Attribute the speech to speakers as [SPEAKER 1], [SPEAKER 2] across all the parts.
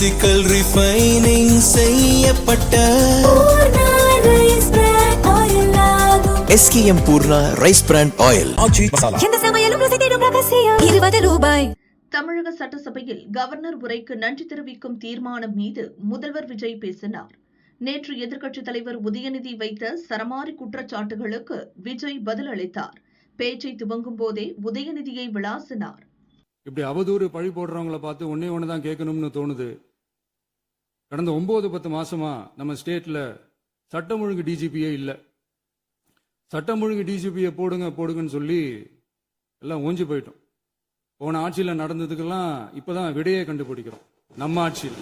[SPEAKER 1] Physical refining செய்யப்பட்ட SKM Poorna rice brand oil.
[SPEAKER 2] ரூபாய்.
[SPEAKER 3] தமிழக சட்டசபையில் கவர்னர் உரைக்கு நன்றி தெரிவிக்கும் தீர்மானம் மீது முதல்வர் விஜய் பேசினார். நேற்று எதிர்க்கட்சித் தலைவர் உதயநிதி வைத்த சரமாரி குற்றச்சாட்டுகளுக்கு விஜய் பதிலளித்தார். பேச்சை துவங்கும் போதே உதயநிதியை விளாசினார்.
[SPEAKER 4] இப்படி அவதூறு பழி போடுறவங்களை பார்த்து ஒன்னே ஒண்ணுதான் கேட்கணும்னு தோணுது. கடந்த 9-10 மாசமா நம்ம ஸ்டேட்ல சட்டம் ஒழுங்கு டிஜிபியே இல்லை. சட்டம் ஒழுங்கு டிஜிபியை போடுங்கன்னு சொல்லி எல்லாம் ஓஞ்சி போயிட்டோம். போன ஆட்சியில் நடந்ததுக்கெல்லாம் இப்பதான் விடையே கண்டுபிடிக்கிறோம். நம்ம ஆட்சியில்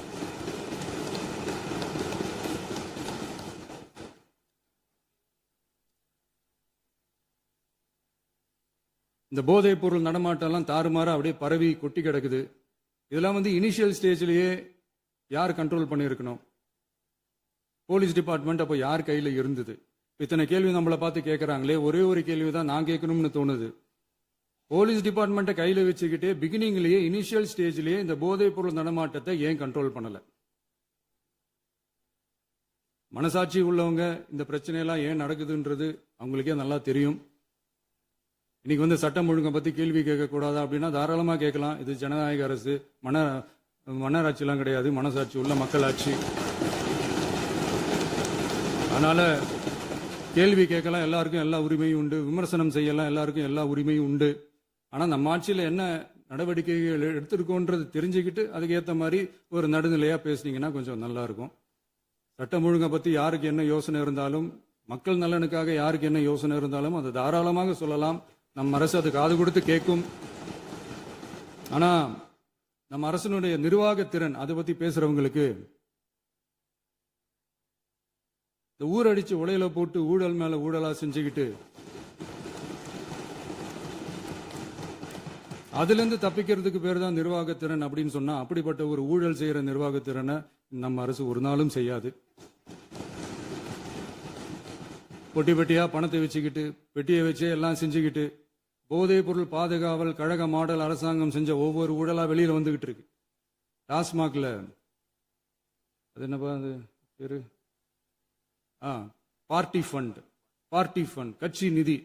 [SPEAKER 4] இந்த போதைப் பொருள் நடமாட்டம்லாம் தாறுமாறா அப்படியே பரவி கொட்டி கிடக்குது. இதெல்லாம் இனிஷியல் ஸ்டேஜ்லயே யார் கண்ட்ரோல் பண்ணியிருக்கணும்? போலீஸ் டிபார்ட்மெண்ட் அப்போ யார் கையில் இருந்தது? இத்தனை கேள்வி நம்மளை பார்த்து கேட்கறாங்களே, ஒரே ஒரு கேள்வி தான் நான் கேட்கணும்னு தோணுது. போலீஸ் டிபார்ட்மெண்ட்டை கையில் வச்சுக்கிட்டே பிகினிங்லேயே இனிஷியல் ஸ்டேஜ்லேயே இந்த போதைப் பொருள் நடமாட்டத்தை ஏன் கண்ட்ரோல் பண்ணல? மனசாட்சி உள்ளவங்க இந்த பிரச்சனையெல்லாம் ஏன் நடக்குதுன்றது அவங்களுக்கே நல்லா தெரியும். இன்னைக்கு சட்டம் ஒழுங்கை பத்தி கேள்வி கேட்கக்கூடாதா அப்படின்னா தாராளமா கேட்கலாம். இது ஜனநாயக அரசு, மன்னராட்சியெல்லாம் கிடையாது, மனசாட்சி உள்ள மக்களாட்சி. அதனால கேள்வி கேட்கலாம், எல்லாருக்கும் எல்லா உரிமையும் உண்டு. விமர்சனம் செய்யலாம், எல்லாருக்கும் எல்லா உரிமையும் உண்டு. ஆனா நம்ம ஆட்சியில் என்ன நடவடிக்கைகள் எடுத்திருக்கோன்றது தெரிஞ்சுக்கிட்டு அதுக்கு ஏற்ற மாதிரி ஒரு நடுநிலையா பேசுனீங்கன்னா கொஞ்சம் நல்லா இருக்கும். சட்டம் ஒழுங்கை பத்தி யாருக்கு என்ன யோசனை இருந்தாலும், மக்கள் நலனுக்காக யாருக்கு என்ன யோசனை இருந்தாலும் அதை தாராளமாக சொல்லலாம். நம்ம அரசு அது காது கொடுத்து கேட்கும். ஆனா நம்ம அரசனுடைய நிர்வாக திறன் அதை பத்தி பேசுறவங்களுக்கு இந்த ஊரடிச்சு உலையில போட்டு ஊழல் மேல ஊழலா செஞ்சுக்கிட்டு அதுல இருந்து தப்பிக்கிறதுக்கு பேர் தான் நிர்வாகத்திறன் அப்படின்னு சொன்னா, அப்படிப்பட்ட ஒரு ஊழல் செய்யற நிர்வாகத்திறனை நம்ம அரசு ஒரு நாளும் செய்யாது. பொட்டி பெட்டியா பணத்தை வச்சுக்கிட்டு, பெட்டியை வச்சே எல்லாம் செஞ்சுக்கிட்டு, போதைப் பொருள் பாதுகாவல் கழக மாடல் அரசாங்கம் செஞ்ச ஒவ்வொரு ஊழலா வெளியில வந்துகிட்டு இருக்கு. டாஸ்மாக்ல அது என்னப்பா அது பேரு, பார்ட்டி ஃபண்ட் கட்சி நிதி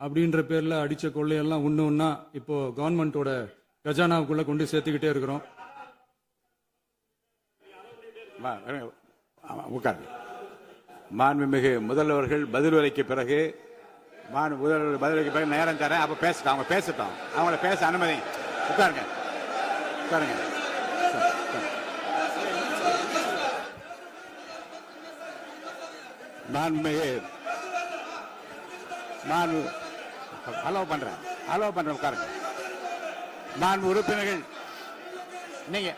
[SPEAKER 4] அப்படின்ற பேர்ல அடிச்ச கொள்ளையெல்லாம் ஒண்ணா இப்போ கவர்மெண்டோட கஜானாவுக்குள்ள கொண்டு சேர்த்துக்கிட்டே இருக்கிறோம்.
[SPEAKER 5] மாண்புமிகு முதல்வர்கள் பதிலுரைக்கு பிறகு நேரம் தரேன். அப்ப பேசட்டும், அவங்க பேசட்டும், அவங்கள பேச அனுமதி. உட்காருங்க. அலோவ் பண்றேன் உட்காருங்க. மாண்பு உறுப்பினர்கள் நீங்க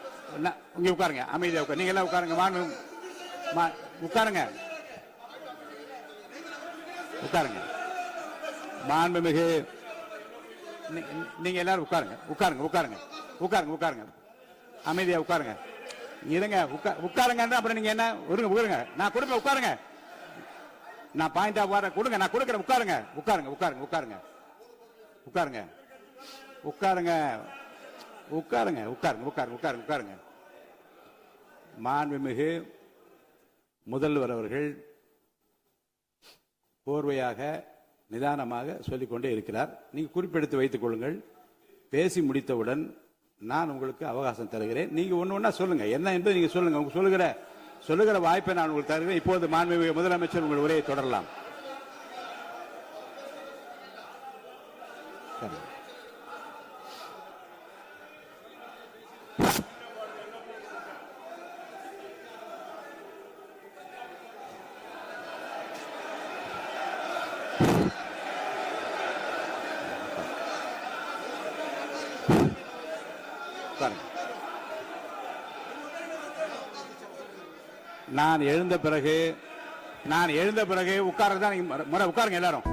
[SPEAKER 5] இங்க உட்காருங்க, அமைதியா உட்காரு. நீங்க எல்லாம் உட்காருங்க. உட்காருங்க. மாண்புமிகு நீங்க எல்லாரும் உட்காருங்க. அமைதியா உட்காருங்க. இருங்க, உட்காருங்க. அப்புறம் நீங்க என்ன உட்காருங்க, நான் கொடுப்பேன். உட்காருங்க, நான் பாயிண்டா வர கொடுங்க, நான் கொடுக்குறேன். உட்காருங்க. மாண்புமிகு முதல்வர் அவர்கள் கோர்வையாக நிதானமாக சொல்லிக்கொண்டே இருக்கிறார். நீங்க குறிப்பெடுத்து வைத்துக் கொள்ளுங்கள். பேசி முடித்தவுடன் நான் உங்களுக்கு அவகாசம் தருகிறேன். நீங்க ஒண்ணா சொல்லுங்க, என்ன என்பது நீங்க சொல்லுங்க. உங்க சொல்லுகிற வாய்ப்பை நான் உங்களுக்கு தருகிறேன். இப்போது மாண்புமிகு முதலமைச்சர் உங்கள் உரையை தொடரலாம். நான் எழுந்த பிறகு உட்கார்றதுதான் உட்காருங்க எல்லாரும்.